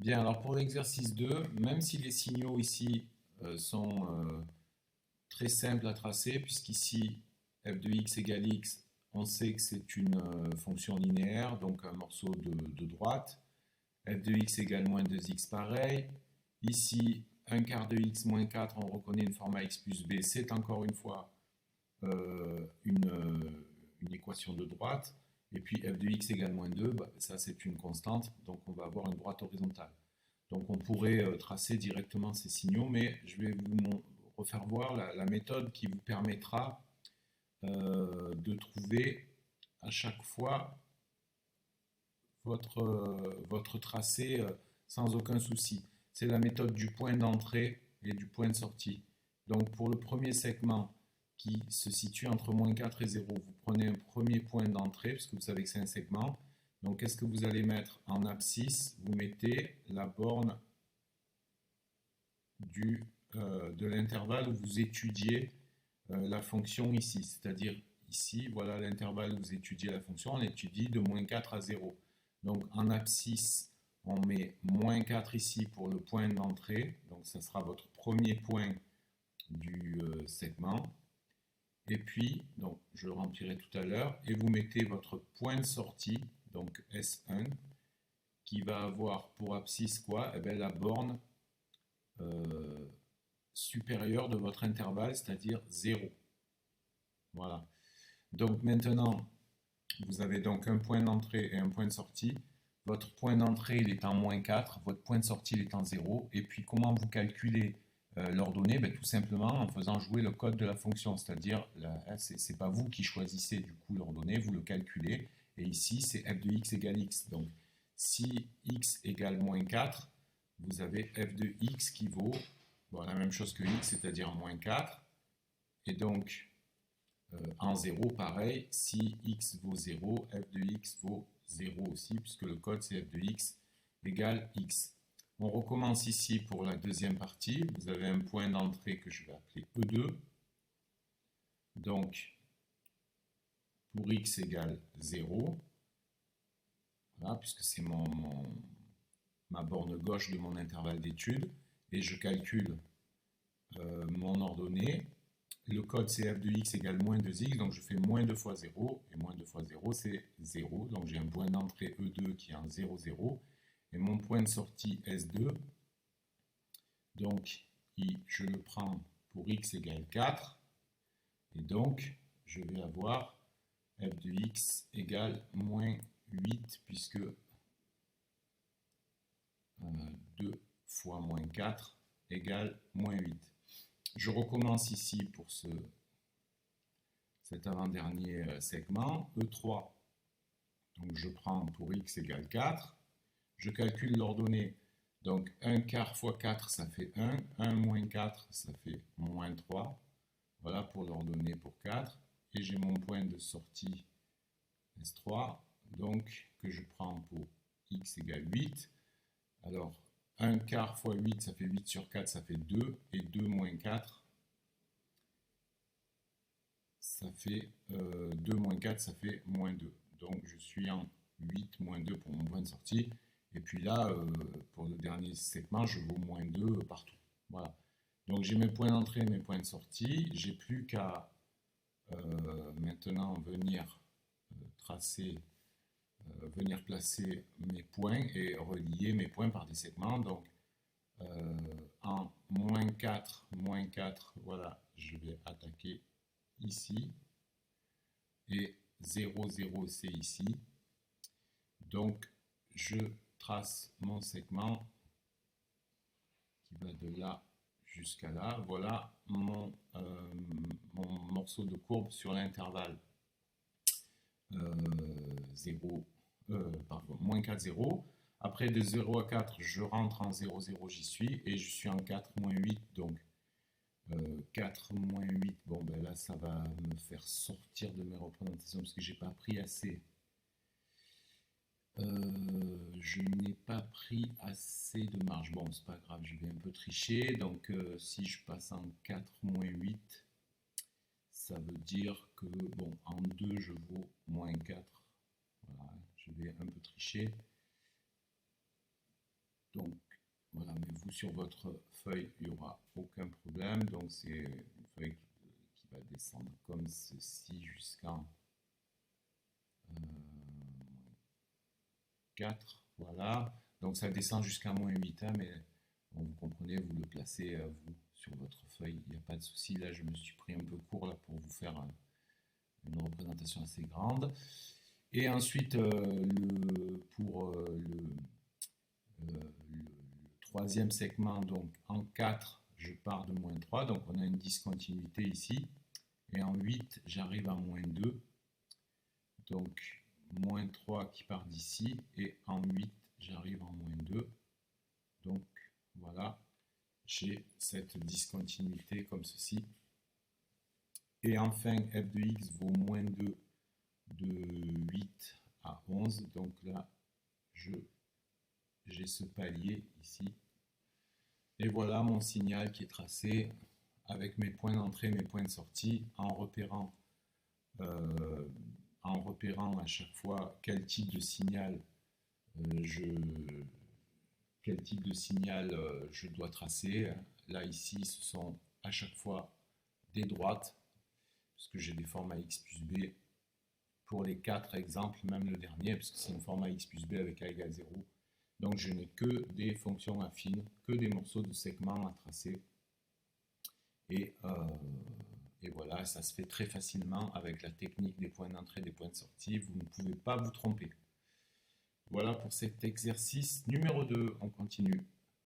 Bien, alors pour l'exercice 2, même si les signaux ici sont très simples à tracer, puisqu'ici f de x égale x, on sait que c'est une fonction linéaire, donc un morceau de droite. F de x égale moins 2x pareil. Ici, un quart de x moins 4, on reconnaît une forme ax plus b, c'est encore une fois une équation de droite. Et puis f de x égale moins 2, bah, ça c'est une constante, donc on va avoir une droite horizontale. Donc on pourrait tracer directement ces signaux, mais je vais vous refaire voir la méthode qui vous permettra de trouver à chaque fois votre tracé sans aucun souci. C'est la méthode du point d'entrée et du point de sortie. Donc pour le premier segment qui se situe entre moins 4 et 0, vous prenez un premier point d'entrée, puisque vous savez que c'est un segment. Donc qu'est-ce que vous allez mettre en abscisse? Vous mettez la borne de l'intervalle où vous étudiez la fonction ici. C'est-à-dire ici, voilà l'intervalle où vous étudiez la fonction, on étudie de moins 4 à 0. Donc en abscisse, on met moins 4 ici pour le point d'entrée. Donc ça sera votre premier point du segment. Et puis, donc, je le remplirai tout à l'heure, et vous mettez votre point de sortie, donc S1, qui va avoir pour abscisse quoi? Eh bien, la borne supérieure de votre intervalle, c'est-à-dire 0. Voilà. Donc maintenant, vous avez donc un point d'entrée et un point de sortie. Votre point d'entrée, il est en moins 4, votre point de sortie, il est en 0. Et puis, comment vous calculez l'ordonnée? Ben, tout simplement en faisant jouer le code de la fonction, c'est-à-dire, c'est pas vous qui choisissez du coup l'ordonnée, vous le calculez. Et ici, c'est f de x égale x. Donc, si x égale moins 4, vous avez f de x qui vaut bon, la même chose que x, c'est-à-dire moins 4. Et donc, en 0, pareil, si x vaut 0, f de x vaut 0 aussi, puisque le code c'est f de x égale x. On recommence ici pour la deuxième partie. Vous avez un point d'entrée que je vais appeler E2. Donc, pour x égale 0, voilà, puisque c'est ma borne gauche de mon intervalle d'étude, et je calcule mon ordonnée. Le code c'est f de x égale moins 2x, donc je fais moins 2 fois 0, et moins 2 fois 0 c'est 0, donc j'ai un point d'entrée E2 qui est en 0, 0, et mon point de sortie S2, donc je le prends pour x égale 4, et donc je vais avoir f de x égale moins 8, puisque 2 fois moins 4 égale moins 8. Je recommence ici pour cet avant-dernier segment, E3, donc je prends pour x égale 4, je calcule l'ordonnée, donc 1 quart fois 4 ça fait 1, 1 moins 4 ça fait moins 3, voilà pour l'ordonnée pour 4, et j'ai mon point de sortie S3, donc que je prends pour x égale 8, alors 1 quart fois 8 ça fait 8 sur 4 ça fait 2, et 2 moins 4 ça fait 2 moins 4, ça fait moins 2. Donc je suis en 8 moins 2 pour mon point de sortie. Et puis là, pour le dernier segment, je vaux moins 2 partout. Voilà. Donc j'ai mes points d'entrée, mes points de sortie. J'ai plus qu'à maintenant venir tracer, venir placer mes points et relier mes points par des segments. Donc en moins 4, voilà, je vais attaquer ici, et 0, 0 c'est ici. Donc je trace mon segment qui va de là jusqu'à là. Voilà mon morceau de courbe sur l'intervalle 0, pardon, moins 4, 0. Après de 0 à 4, je rentre en 0, 0, j'y suis, et je suis en 4, moins 8, donc 4 moins 8, bon ben là ça va me faire sortir de mes représentations parce que j'ai pas pris assez. Je n'ai pas pris assez de marge. Bon, c'est pas grave, je vais un peu tricher. Donc si je passe en 4 moins 8, ça veut dire que, bon, en 2 je vaux moins 4. Voilà, je vais un peu tricher. Donc, voilà, mais vous, sur votre feuille, il n'y aura aucun problème. Donc, c'est une feuille qui va descendre comme ceci jusqu'à 4. Voilà. Donc, ça descend jusqu'à -8, hein, mais bon, vous comprenez, vous le placez, vous, sur votre feuille. Il n'y a pas de souci. Là, je me suis pris un peu court là, pour vous faire une représentation assez grande. Et ensuite, pour le troisième segment, donc en 4, je pars de -3, donc on a une discontinuité ici. Et en 8, j'arrive à -2. Donc -3 qui part d'ici. Et en 8, j'arrive en -2. Donc voilà, j'ai cette discontinuité comme ceci. Et enfin, f de x vaut -2 de 8 à 11. Donc là, j'ai ce palier ici. Et voilà mon signal qui est tracé avec mes points d'entrée, mes points de sortie, en repérant à chaque fois quel type de signal je dois tracer. Là, ici, ce sont à chaque fois des droites, puisque j'ai des formats x plus b pour les 4 exemples, même le dernier, puisque c'est un format x plus b avec a égale 0. Donc je n'ai que des fonctions affines, que des morceaux de segments à tracer. Et voilà, ça se fait très facilement avec la technique des points d'entrée, des points de sortie. Vous ne pouvez pas vous tromper. Voilà pour cet exercice numéro 2. On continue.